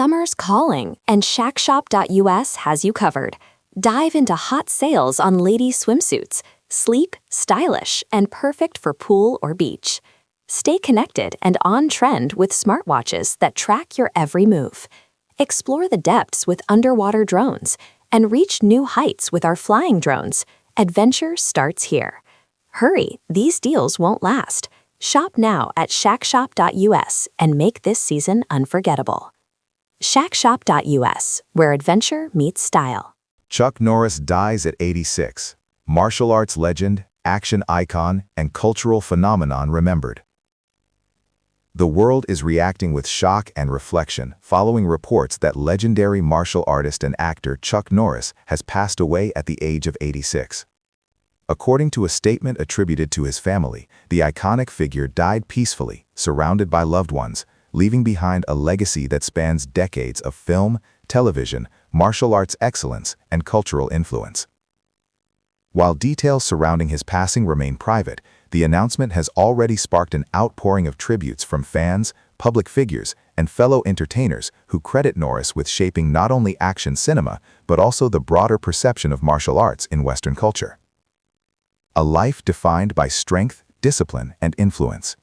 Summer's calling, and ShackShop.us has you covered. Dive into hot sales on ladies' swimsuits, sleek, stylish, and perfect for pool or beach. Stay connected and on trend with smartwatches that track your every move. Explore the depths with underwater drones and reach new heights with our flying drones. Adventure starts here. Hurry, these deals won't last. Shop now at ShackShop.us and make this season unforgettable. ShackShop.us, where adventure meets style. Chuck Norris dies at 86. Martial arts legend, action icon, and cultural phenomenon remembered. The world is reacting with shock and reflection following reports that legendary martial artist and actor Chuck Norris has passed away at the age of 86. According to a statement attributed to his family, the iconic figure died peacefully, surrounded by loved ones, leaving behind a legacy that spans decades of film, television, martial arts excellence, and cultural influence. While details surrounding his passing remain private, the announcement has already sparked an outpouring of tributes from fans, public figures, and fellow entertainers who credit Norris with shaping not only action cinema, but also the broader perception of martial arts in Western culture. A life defined by strength, discipline, and influence.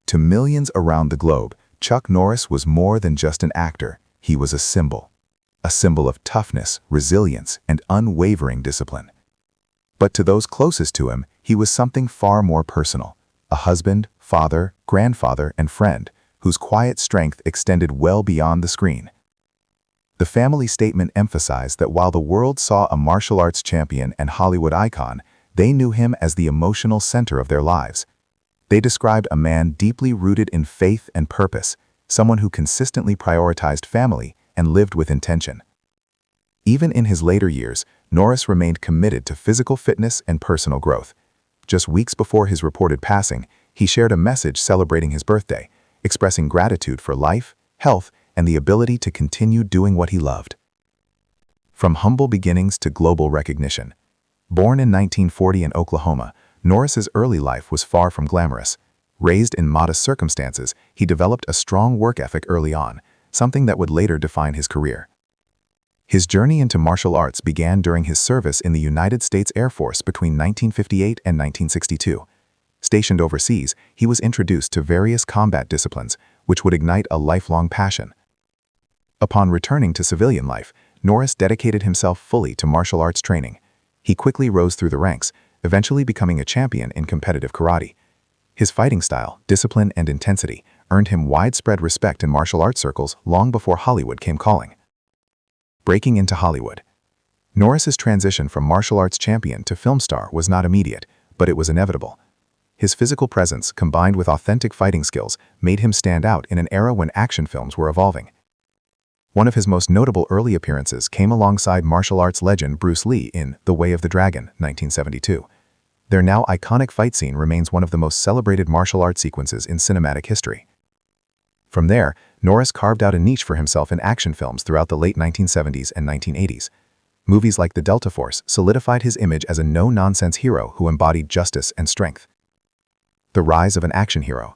To millions around the globe, Chuck Norris was more than just an actor. He was a symbol of toughness, resilience, and unwavering discipline. But to those closest to him, he was something far more personal, a husband, father, grandfather, and friend, whose quiet strength extended well beyond the screen. The family statement emphasized that while the world saw a martial arts champion and Hollywood icon, they knew him as the emotional center of their lives. They described a man deeply rooted in faith and purpose, someone who consistently prioritized family and lived with intention. Even in his later years, Norris remained committed to physical fitness and personal growth. Just weeks before his reported passing, he shared a message celebrating his birthday, expressing gratitude for life, health, and the ability to continue doing what he loved. From humble beginnings to global recognition. Born in 1940 in Oklahoma, Norris's early life was far from glamorous. Raised in modest circumstances, he developed a strong work ethic early on, something that would later define his career. His journey into martial arts began during his service in the United States Air Force between 1958 and 1962. Stationed overseas, he was introduced to various combat disciplines, which would ignite a lifelong passion. Upon returning to civilian life, Norris dedicated himself fully to martial arts training. He quickly rose through the ranks, eventually becoming a champion in competitive karate. His fighting style, discipline, and intensity earned him widespread respect in martial arts circles long before Hollywood came calling. Breaking into Hollywood. Norris's transition from martial arts champion to film star was not immediate, but it was inevitable. His physical presence, combined with authentic fighting skills, made him stand out in an era when action films were evolving. One of his most notable early appearances came alongside martial arts legend Bruce Lee in The Way of the Dragon, 1972. Their now iconic fight scene remains one of the most celebrated martial arts sequences in cinematic history. From there, Norris carved out a niche for himself in action films throughout the late 1970s and 1980s. Movies like The Delta Force solidified his image as a no-nonsense hero who embodied justice and strength. The rise of an action hero.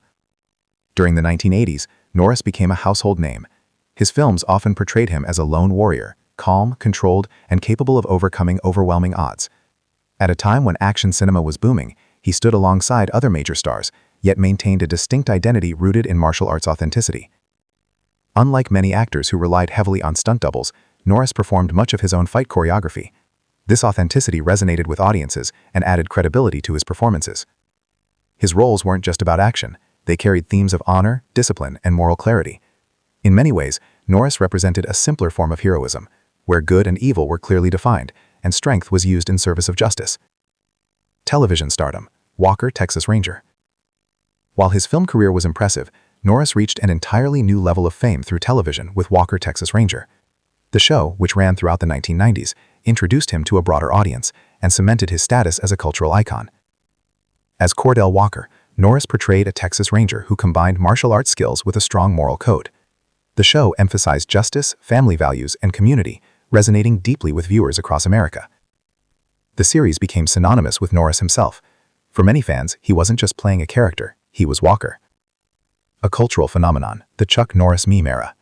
During the 1980s, Norris became a household name. His films often portrayed him as a lone warrior, calm, controlled, and capable of overcoming overwhelming odds. At a time when action cinema was booming, he stood alongside other major stars, yet maintained a distinct identity rooted in martial arts authenticity. Unlike many actors who relied heavily on stunt doubles, Norris performed much of his own fight choreography. This authenticity resonated with audiences and added credibility to his performances. His roles weren't just about action, they carried themes of honor, discipline, and moral clarity. In many ways, Norris represented a simpler form of heroism, where good and evil were clearly defined, and strength was used in service of justice. Television stardom. Walker, Texas Ranger. While his film career was impressive, Norris reached an entirely new level of fame through television with Walker, Texas Ranger. The show, which ran throughout the 1990s, introduced him to a broader audience and cemented his status as a cultural icon. As Cordell Walker, Norris portrayed a Texas Ranger who combined martial arts skills with a strong moral code. The show emphasized justice, family values, and community, resonating deeply with viewers across America. The series became synonymous with Norris himself. For many fans, he wasn't just playing a character, he was Walker. A cultural phenomenon, the Chuck Norris meme era.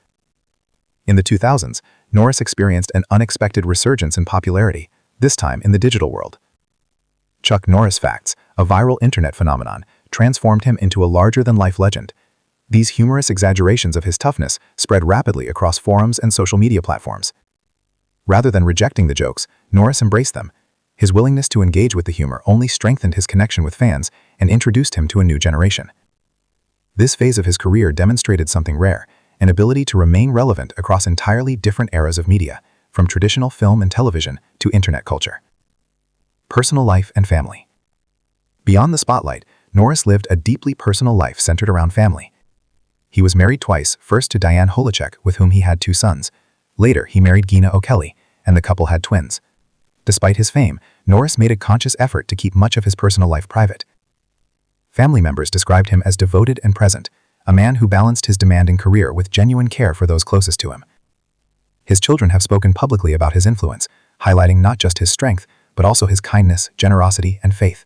In the 2000s, Norris experienced an unexpected resurgence in popularity, this time in the digital world. Chuck Norris facts, a viral internet phenomenon, transformed him into a larger-than-life legend. These humorous exaggerations of his toughness spread rapidly across forums and social media platforms. Rather than rejecting the jokes, Norris embraced them. His willingness to engage with the humor only strengthened his connection with fans and introduced him to a new generation. This phase of his career demonstrated something rare, an ability to remain relevant across entirely different eras of media, from traditional film and television to internet culture. Personal life and family. Beyond the spotlight, Norris lived a deeply personal life centered around family. He was married twice, first to Diane Holacek, with whom he had 2 sons. Later, he married Gina O'Kelly, and the couple had twins. Despite his fame, Norris made a conscious effort to keep much of his personal life private. Family members described him as devoted and present, a man who balanced his demanding career with genuine care for those closest to him. His children have spoken publicly about his influence, highlighting not just his strength, but also his kindness, generosity, and faith.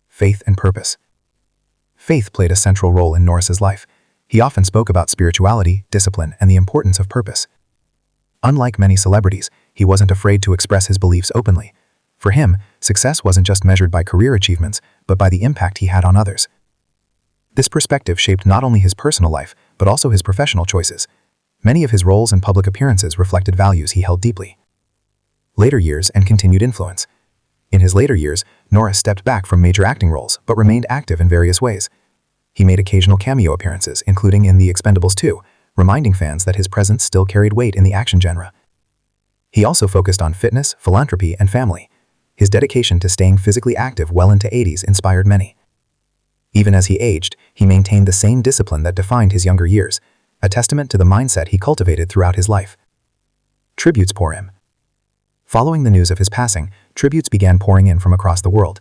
Faith and purpose. Faith played a central role in Norris's life. He often spoke about spirituality, discipline, and the importance of purpose. Unlike many celebrities, he wasn't afraid to express his beliefs openly. For him, success wasn't just measured by career achievements, but by the impact he had on others. This perspective shaped not only his personal life, but also his professional choices. Many of his roles and public appearances reflected values he held deeply. Later years and continued influence. In his later years, Norris stepped back from major acting roles, but remained active in various ways. He made occasional cameo appearances, including in The Expendables 2, reminding fans that his presence still carried weight in the action genre. He also focused on fitness, philanthropy, and family. His dedication to staying physically active well into 80s inspired many. Even as he aged, he maintained the same discipline that defined his younger years, a testament to the mindset he cultivated throughout his life. Tributes pour in. Following the news of his passing, tributes began pouring in from across the world.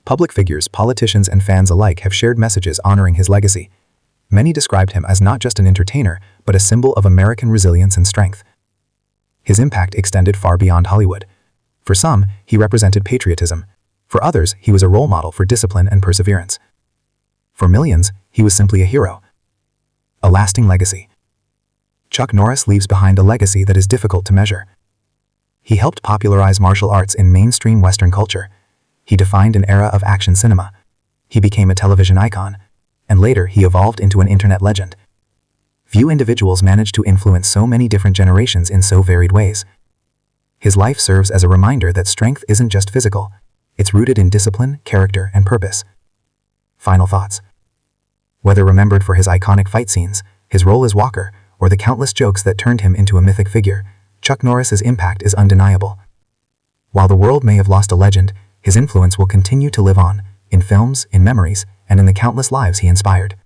Public figures, politicians, and fans alike have shared messages honoring his legacy. Many described him as not just an entertainer, but a symbol of American resilience and strength. His impact extended far beyond Hollywood. For some, he represented patriotism. For others, he was a role model for discipline and perseverance. For millions, he was simply a hero. A lasting legacy. Chuck Norris leaves behind a legacy that is difficult to measure. He helped popularize martial arts in mainstream Western culture. He defined an era of action cinema. He became a television icon. And later, he evolved into an internet legend. Few individuals managed to influence so many different generations in so varied ways. His life serves as a reminder that strength isn't just physical. It's rooted in discipline, character, and purpose. Final thoughts. Whether remembered for his iconic fight scenes, his role as Walker, or the countless jokes that turned him into a mythic figure, Chuck Norris's impact is undeniable. While the world may have lost a legend, his influence will continue to live on, in films, in memories, and in the countless lives he inspired.